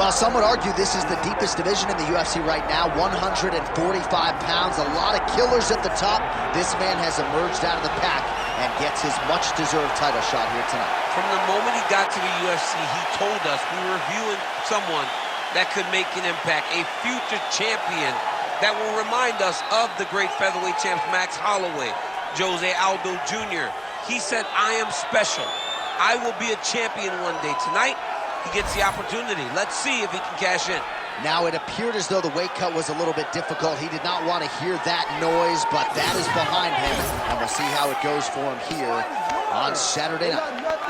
Well, some would argue this is the deepest division in the UFC right now, 145 pounds, a lot of killers at the top. This man has emerged out of the pack and gets his much-deserved title shot here tonight. From the moment he got to the UFC, he told us we were viewing someone that could make an impact, a future champion that will remind us of the great featherweight champs Max Holloway, Jose Aldo Jr. He said, I am special. I will be a champion one day. Tonight, he gets the opportunity. Let's see if he can cash in. Now, it appeared as though the weight cut was a little bit difficult. He did not want to hear that noise, but that is behind him, and we'll see how it goes for him here on Saturday night.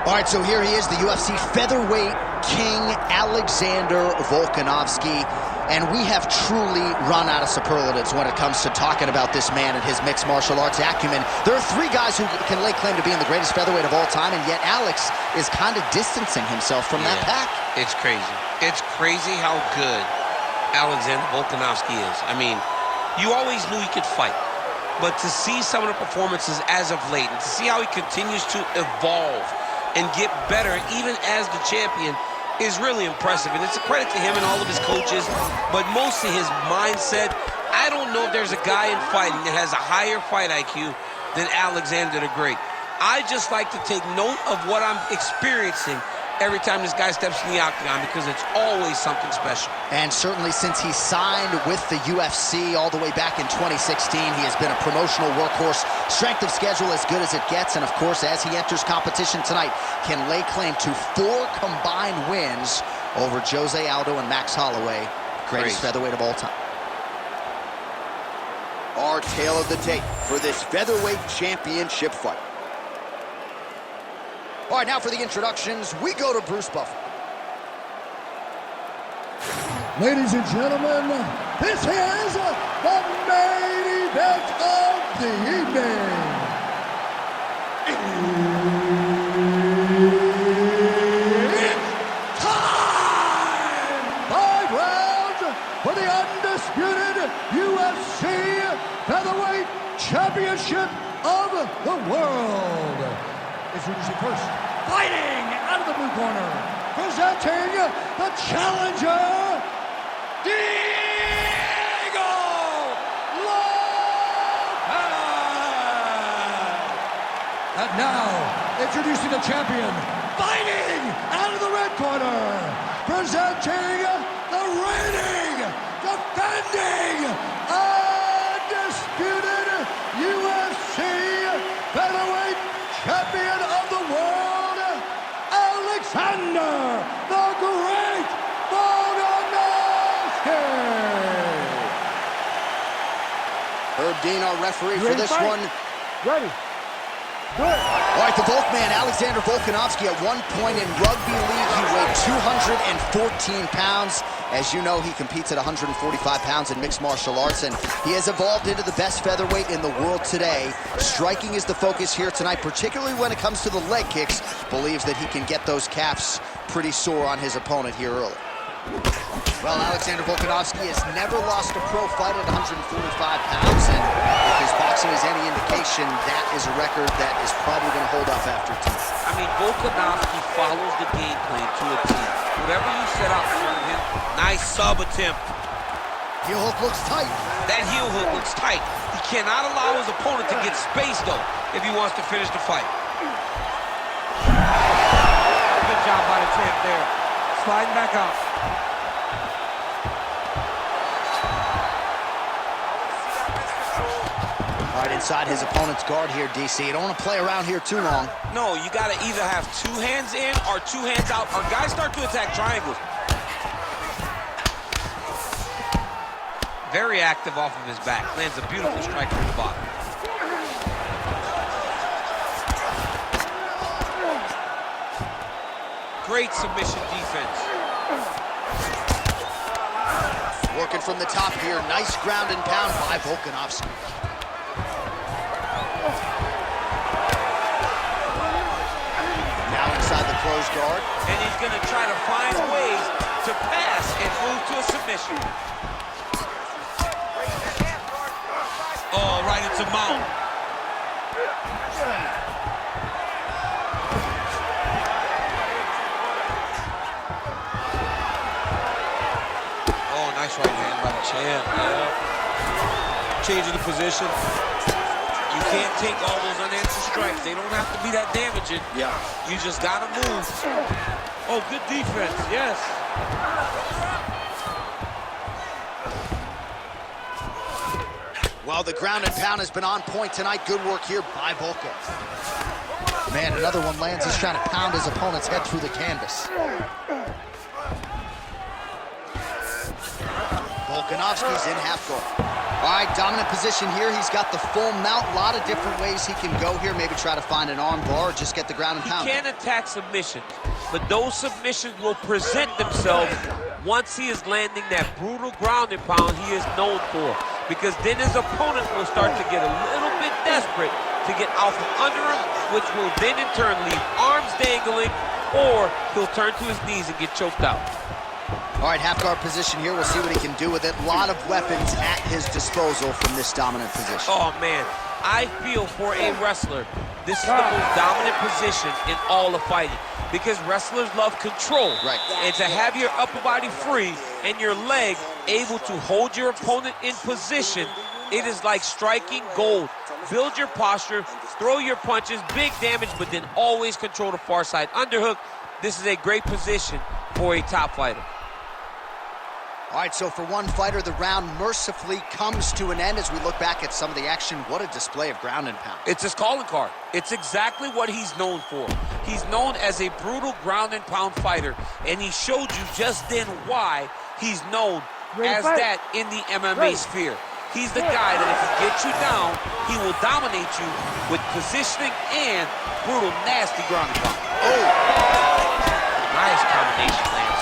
All right, so here he is, the UFC featherweight king, Alexander Volkanovski. And we have truly run out of superlatives when it comes to talking about this man and his mixed martial arts acumen. There are three guys who can lay claim to being the greatest featherweight of all time, and yet Alex is kind of distancing himself from that pack. It's crazy. It's crazy how good Alexander Volkanovski is. I mean, you always knew he could fight. But to see some of the performances as of late, and to see how he continues to evolve and get better even as the champion is really impressive. And it's a credit to him and all of his coaches, but mostly his mindset. I don't know if there's a guy in fighting that has a higher fight IQ than Alexander the Great. I just like to take note of what I'm experiencing every time this guy steps in the octagon, because it's always something special. And certainly since he signed with the UFC all the way back in 2016, he has been a promotional workhorse, strength of schedule as good as it gets, and of course, as he enters competition tonight, can lay claim to 4 combined wins over Jose Aldo and Max Holloway, greatest featherweight of all time. Our tale of the tape for this featherweight championship fight. All right, now for the introductions, we go to Bruce Buffer. Ladies and gentlemen, this is the main event of the evening. It's time! 5 rounds for the undisputed UFC Featherweight Championship of the world. Introducing first, fighting out of the blue corner, presenting the challenger, Diego Lopes! And now, introducing the champion, fighting out of the red corner, presenting the reigning, defending, undisputed UFC Featherweight Champion of the world, Alexander the Great Volkanovski. Herb Dean, our referee for this one. Ready. Good. All right, the Volkman, Alexander Volkanovski, at one point in rugby league, he weighed 214 pounds. As you know, he competes at 145 pounds in mixed martial arts, and he has evolved into the best featherweight in the world today. Striking is the focus here tonight, particularly when it comes to the leg kicks. Believes that he can get those calves pretty sore on his opponent here early. Well, Alexander Volkanovski has never lost a pro fight at 145 pounds, and if his boxing is any indication, that is a record that is probably going to hold up after tonight. I mean, Volkanovski follows the game plan to a T. Whatever you set out for him, nice sub attempt. Heel hook looks tight. That heel hook looks tight. He cannot allow his opponent to get space, though, if he wants to finish the fight. Good job by the champ there. Sliding back up. All right, inside his opponent's guard here, DC. You don't want to play around here too long. No, you got to either have 2 hands in or 2 hands out, or guys start to attack triangles. Very active off of his back. Lands a beautiful strike from the bottom. Great submission defense. Working from the top here. Nice ground and pound by Volkanovski. Now inside the closed guard. And he's going to try to find ways to pass and move to a submission. Oh, right into mount. Oh, nice right hand by the champ. Yeah. Changing the position. You can't take all those unanswered strikes. They don't have to be that damaging. Yeah. You just got to move. Oh, good defense, yes. Well, the ground and pound has been on point tonight. Good work here by Volka. Man, another one lands. He's trying to pound his opponent's head through the canvas. Volkanovski's in half guard. All right, dominant position here. He's got the full mount. A lot of different ways he can go here. Maybe try to find an arm bar or just get the ground and pound. He can attack submissions, but those submissions will present themselves once he is landing that brutal ground and pound he is known for. Because then his opponent will start to get a little bit desperate to get out from under him, which will then in turn leave arms dangling, or he'll turn to his knees and get choked out. All right, half guard position here. We'll see what he can do with it. A lot of weapons at his disposal from this dominant position. Oh, man. I feel for a wrestler, this is the most dominant position in all of fighting, because wrestlers love control. Right. And to have your upper body free and your leg able to hold your opponent in position, it is like striking gold. Build your posture, throw your punches, big damage, but then always control the far side underhook. This is a great position for a top fighter. All right, so for one fighter, the round mercifully comes to an end as we look back at some of the action. What a display of ground and pound. It's his calling card. It's exactly what he's known for. He's known as a brutal ground and pound fighter, and he showed you just then why he's known as that in the MMA sphere. He's the guy that if he gets you down, he will dominate you with positioning and brutal, nasty ground and pound. Oh! Nice combination, Lance.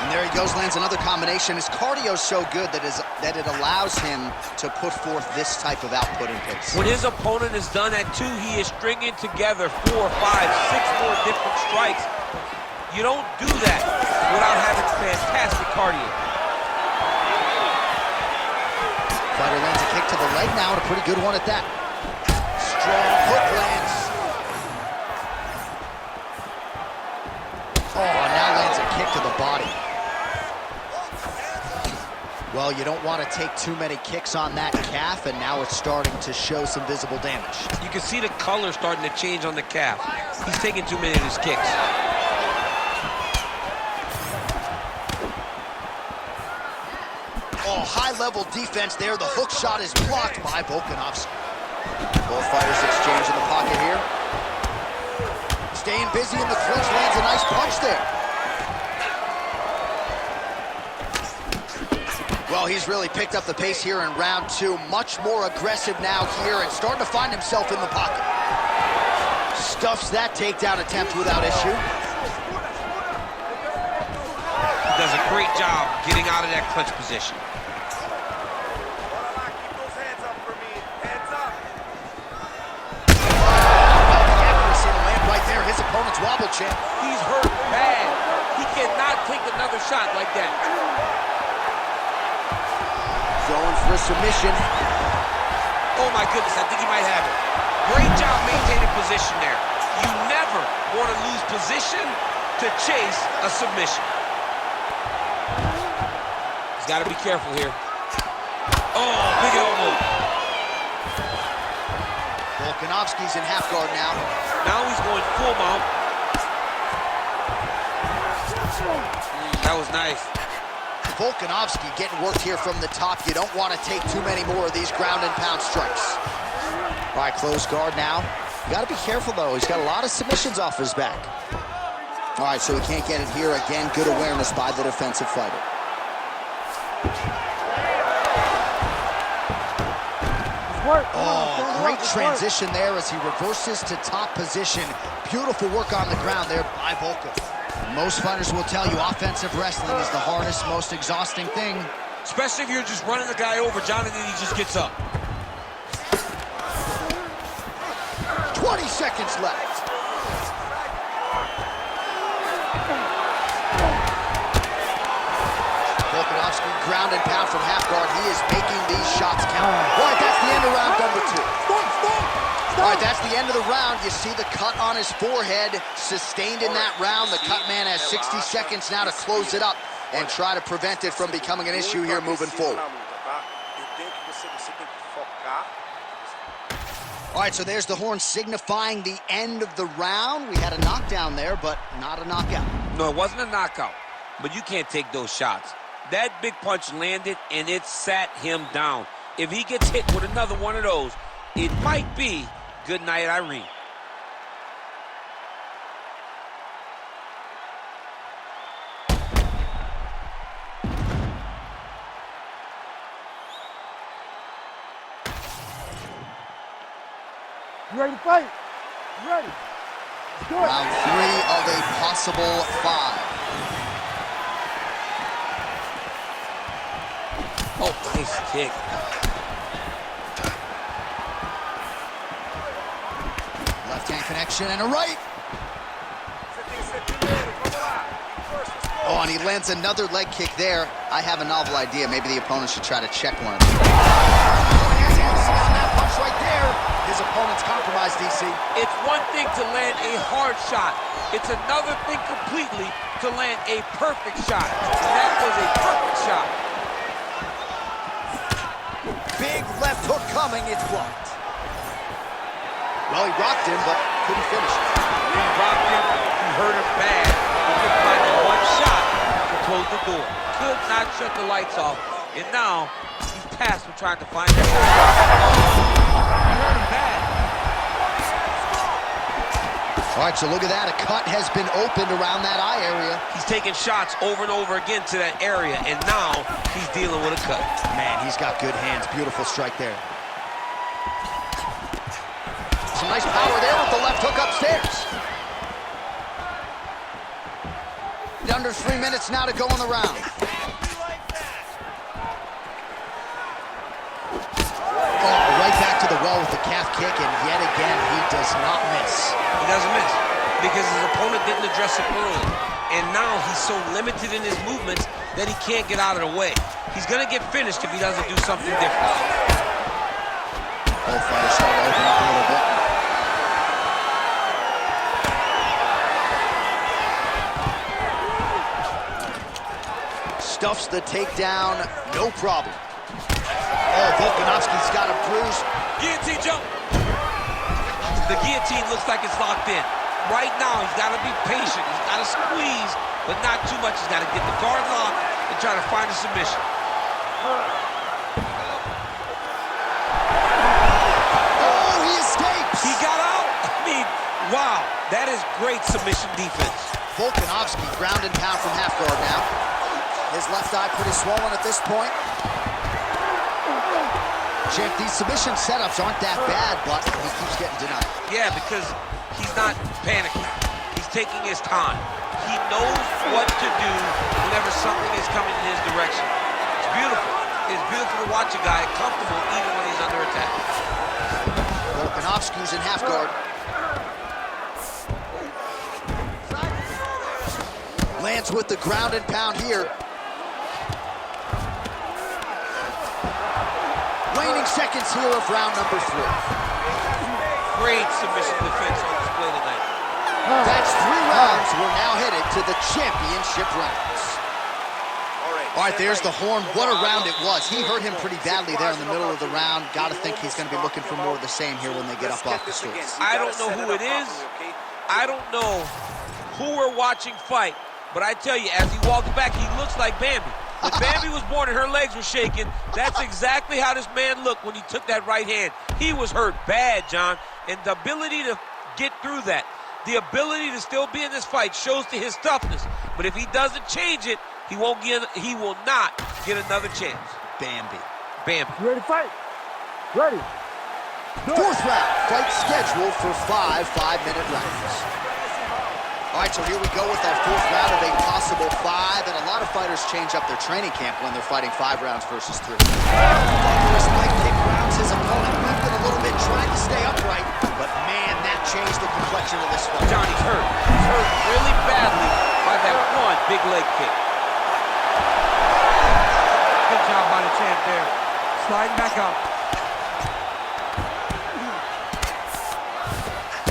And there he goes, lands another combination. His cardio's so good that it allows him to put forth this type of output and pace. When his opponent is done at 2, he is stringing together 4, 5, 6 more different strikes. You don't do that without having fantastic cardio. Fighter lands a kick to the leg now, and a pretty good one at that. Strong hook lands. Oh, now lands a kick to the body. Well, you don't want to take too many kicks on that calf, and now it's starting to show some visible damage. You can see the color starting to change on the calf. He's taking too many of his kicks. Oh, high-level defense there. The hook shot is blocked by Volkanovski. Both fighters exchange in the pocket here. Staying busy in the clinch, lands a nice punch there. Well, he's really picked up the pace here in round 2. Much more aggressive now here and starting to find himself in the pocket. Stuffs that takedown attempt without issue. He does a great job getting out of that clinch position. His opponent's wobble champ. He's hurt bad. He cannot take another shot like that. Going for a submission. Oh my goodness, I think he might have it. Great job maintaining position there. You never want to lose position to chase a submission. He's got to be careful here. Oh, big elbow. Volkanovski's in half guard now. Now he's going full mount. That was nice. Volkanovski getting worked here from the top. You don't want to take too many more of these ground and pound strikes. All right, close guard now. You got to be careful, though. He's got a lot of submissions off his back. All right, so he can't get it here. Again, good awareness by the defensive fighter. Oh, great transition there as he reverses to top position. Beautiful work on the ground there by Volka. Most fighters will tell you offensive wrestling is the hardest, most exhausting thing. Especially if you're just running the guy over, John, and then he just gets up. 20 seconds left. Volkanovski ground and pound from half guard. He is making these shots count. All right, that's the end of round number 2. All right, that's the end of the round. You see the cut on his forehead, sustained in that round. The cut man has 60 seconds now to close it up and try to prevent it from becoming an issue here moving forward. All right, so there's the horn signifying the end of the round. We had a knockdown there, but not a knockout. No, it wasn't a knockout, but you can't take those shots. That big punch landed, and it sat him down. If he gets hit with another one of those, it might be good night, Irene. You ready to fight? You ready? Let's do it. Round 3 of a possible 5. Oh, nice kick. Left hand connection and a right. Oh, and he lands another leg kick there. I have a novel idea. Maybe the opponent should try to check one. That punch right there. His opponent's compromised, DC. It's one thing to land a hard shot. It's another thing completely to land a perfect shot. And that was a perfect shot. Big left hook coming. It's blocked. Well, he rocked him, but couldn't finish it. He rocked him. He hurt him bad. He could find one shot to close the door. Could not shut the lights off. And now he's tasked with trying to find that shot. He hurt him bad. All right, so look at that. A cut has been opened around that eye area. He's taking shots over and over again to that area, and now he's dealing with a cut. Man, he's got good hands. Beautiful strike there. Some nice power there with the left hook upstairs. Under 3 minutes now to go in the round. Oh, right back to the well with the calf kick, and yet again, he does not miss. He doesn't miss because his opponent didn't address it early. And now he's so limited in his movements that he can't get out of the way. He's going to get finished if he doesn't do something different. Both fighters start to open up a little bit. Stuffs the takedown, no problem. Oh, Volkanovski's got a bruise. Guillotine jump. The guillotine looks like it's locked in. Right now, he's got to be patient. He's got to squeeze, but not too much. He's got to get the guard locked and try to find a submission. Oh, he escapes. He got out. I mean, wow, that is great submission defense. Volkanovski ground and pound from half guard now. His left eye pretty swollen at this point. Champ, these submission setups aren't that bad, but he keeps getting denied. Yeah, because he's not panicking. He's taking his time. He knows what to do whenever something is coming in his direction. It's beautiful. It's beautiful to watch a guy comfortable even when he's under attack. Volkanovski's in half guard. Lands with the ground and pound here. Waning seconds here of round number 3. Great submission defense on display tonight. That's 3 rounds. We're now headed to the championship rounds. All right, there's the horn. What a round it was. He hurt him pretty badly there in the middle of the round. Got to think he's going to be looking for more of the same here when they get up off the stools. I don't know who it is. I don't know who we're watching fight. But I tell you, as he walks back, he looks like Bambi. When Bambi was born and her legs were shaking, that's exactly how this man looked when he took that right hand. He was hurt bad, John. And the ability to get through that, the ability to still be in this fight shows to his toughness. But if he doesn't change it, he will not get another chance. Bambi. You ready to fight? Ready. 4th round. Fight scheduled for 5 5-minute rounds. All right, so here we go with our 4th round of a possible 5, and a lot of fighters change up their training camp when they're fighting 5 rounds versus 3. Thunderous leg kick rounds his opponent, lifted a little bit, trying to stay upright, but man, that changed the complexion of this fight. Johnny's hurt. He's hurt really badly by that one big leg kick. Good job by the champ there. Sliding back up.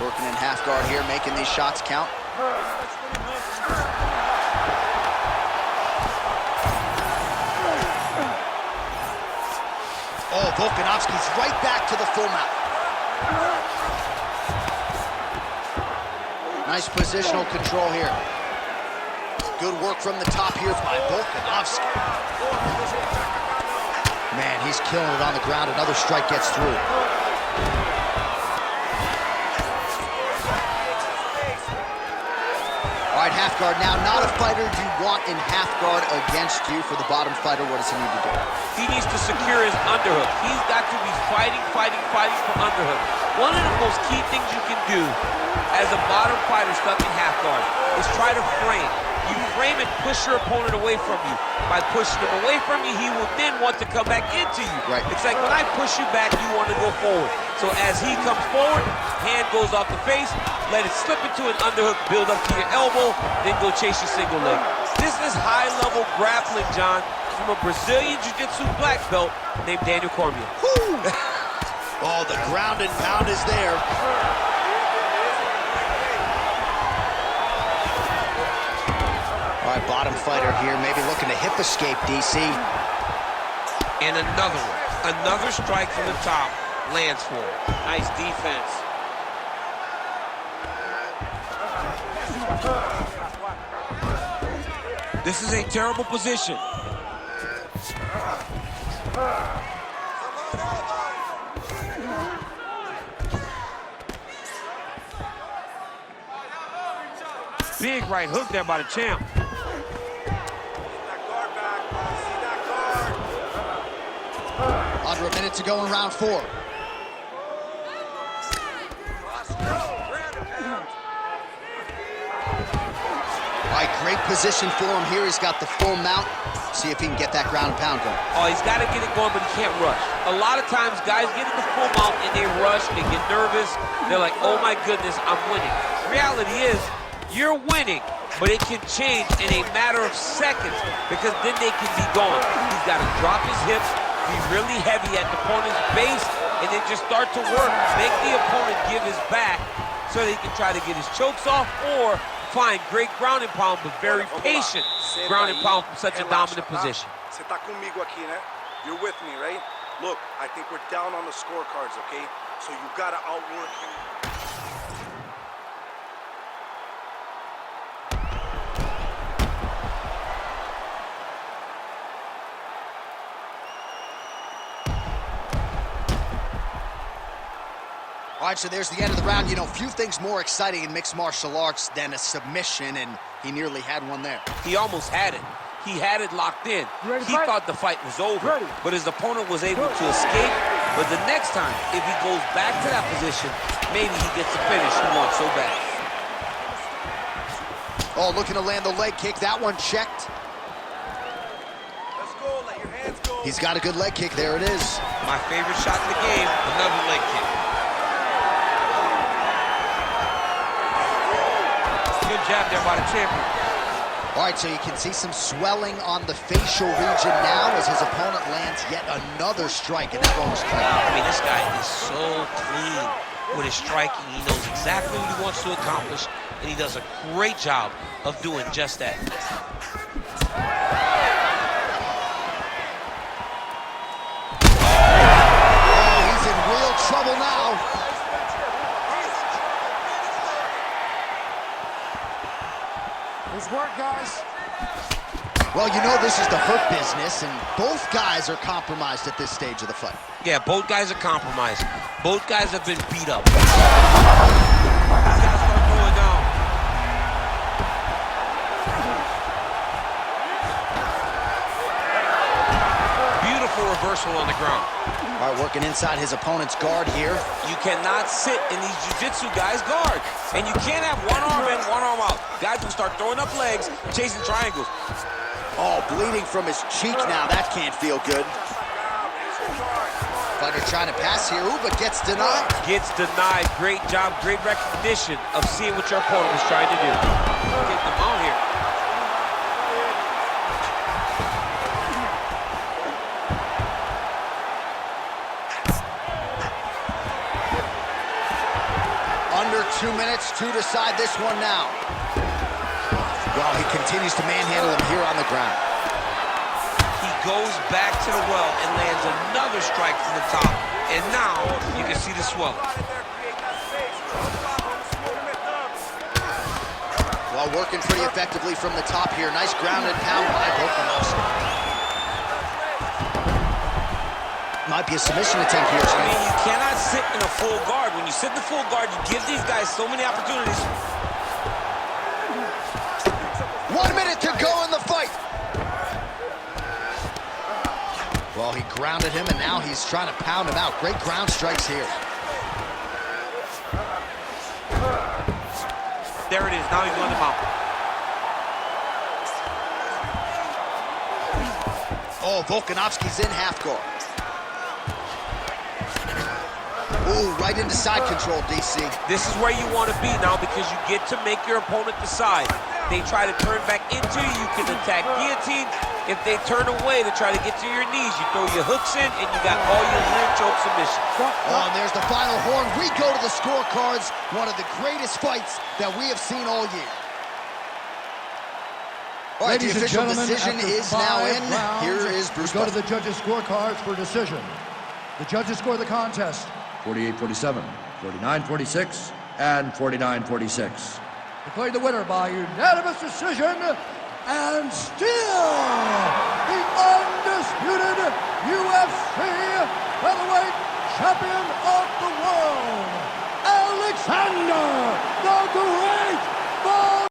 Working in half guard here, making these shots count. Oh, Volkanovski's right back to the full mount. Nice positional control here. Good work from the top here by Volkanovski. Man, he's killing it on the ground. Another strike gets through. All right, half guard now. Not a fighter you want in half guard against you. For the bottom fighter, what does he need to do? He needs to secure his underhook. He's got to be fighting for underhook. One of the most key things you can do as a bottom fighter stuck in half guard is try to frame. You frame and push your opponent away from you. By pushing him away from you, he will then want to come back into you. Right. It's like when I push you back, you want to go forward. So as he comes forward, hand goes off the face, let it slip into an underhook, build up to your elbow, then go chase your single leg. This is high-level grappling, John, from a Brazilian Jiu-Jitsu black belt named Daniel Cormier. Oh, the ground and pound is there. All right, bottom fighter here, maybe looking to hip escape, DC. And another one. Another strike from the top lands for him. Nice defense. This is a terrible position. Big right hook there by the champ. Under a minute to go in round 4. All right, great position for him here. He's got the full mount. See if he can get that ground and pound going. Oh, he's got to get it going, but he can't rush. A lot of times, guys get in the full mount and they rush, they get nervous. They're like, oh my goodness, I'm winning. Reality is, you're winning, but it can change in a matter of seconds because then they can be gone. He's got to drop his hips, be really heavy at the opponent's base, and then just start to work. Make the opponent give his back so that he can try to get his chokes off or find great ground and pound, but very patient ground and pound from such a dominant position. Você tá comigo aqui, né? You're with me, right? Look, I think we're down on the scorecards, okay? So you gotta outwork him. All right, so there's the end of the round. You know, few things more exciting in mixed martial arts than a submission, and he nearly had one there. He almost had it. He had it locked in. He thought the fight was over, but his opponent was able to escape. But the next time, if he goes back to that position, maybe he gets the finish he wants so bad. Oh, looking to land the leg kick. That one checked. Let's go, let your hands go. He's got a good leg kick. There it is. My favorite shot in the game, another leg kick. Good jab there by the champion. All right, so you can see some swelling on the facial region now as his opponent lands yet another strike, and that one was clean. I mean, this guy is so clean with his striking. He knows exactly what he wants to accomplish, and he does a great job of doing just that. Oh, he's in real trouble now. Nice work, guys. Well, you know this is the hurt business, and both guys are compromised at this stage of the fight. Yeah, both guys are compromised. Both guys have been beat up. He's got to start going down. Beautiful reversal on the ground. All right, working inside his opponent's guard here. You cannot sit in these jiu-jitsu guys' guard. And you can't have one arm in, one arm out. Guys will start throwing up legs, chasing triangles. Oh, bleeding from his cheek now. That can't feel good. Fighter trying to pass here, ooh, but gets denied. Gets denied. Great job, great recognition of seeing what your opponent was trying to do. Getting them out here. Under 2 minutes to decide this one now. Well, he continues to manhandle him here on the ground. He goes back to the well and lands another strike from the top. And now you can see the swelling. Well, working pretty effectively from the top here. Nice ground and pound by Volkanovski. Might be a submission attempt here, I mean, you cannot sit in a full guard. When you sit in the full guard, you give these guys so many opportunities. 1 minute to go in the fight. Well, he grounded him, and now he's trying to pound him out. Great ground strikes here. There it is. Now he's letting him out. Oh, Volkanovski's in half guard. Ooh, right into side control, DC. This is where you want to be now because you get to make your opponent decide. They try to turn back into you, you can attack guillotine. If they turn away to try to get to your knees, you throw your hooks in and you got all your rear choke submissions. Oh, and there's the final horn. We go to the scorecards. One of the greatest fights that we have seen all year. All right, the Ladies and official gentlemen, decision after is now 5 in. rounds, Here is Bruce. we go to the judges' scorecards for decision. The judges score the contest 48-47, 49-46, and 49-46. Declared the winner by unanimous decision, and still the undisputed UFC featherweight champion of the world, Alexander the Great Volkanovski!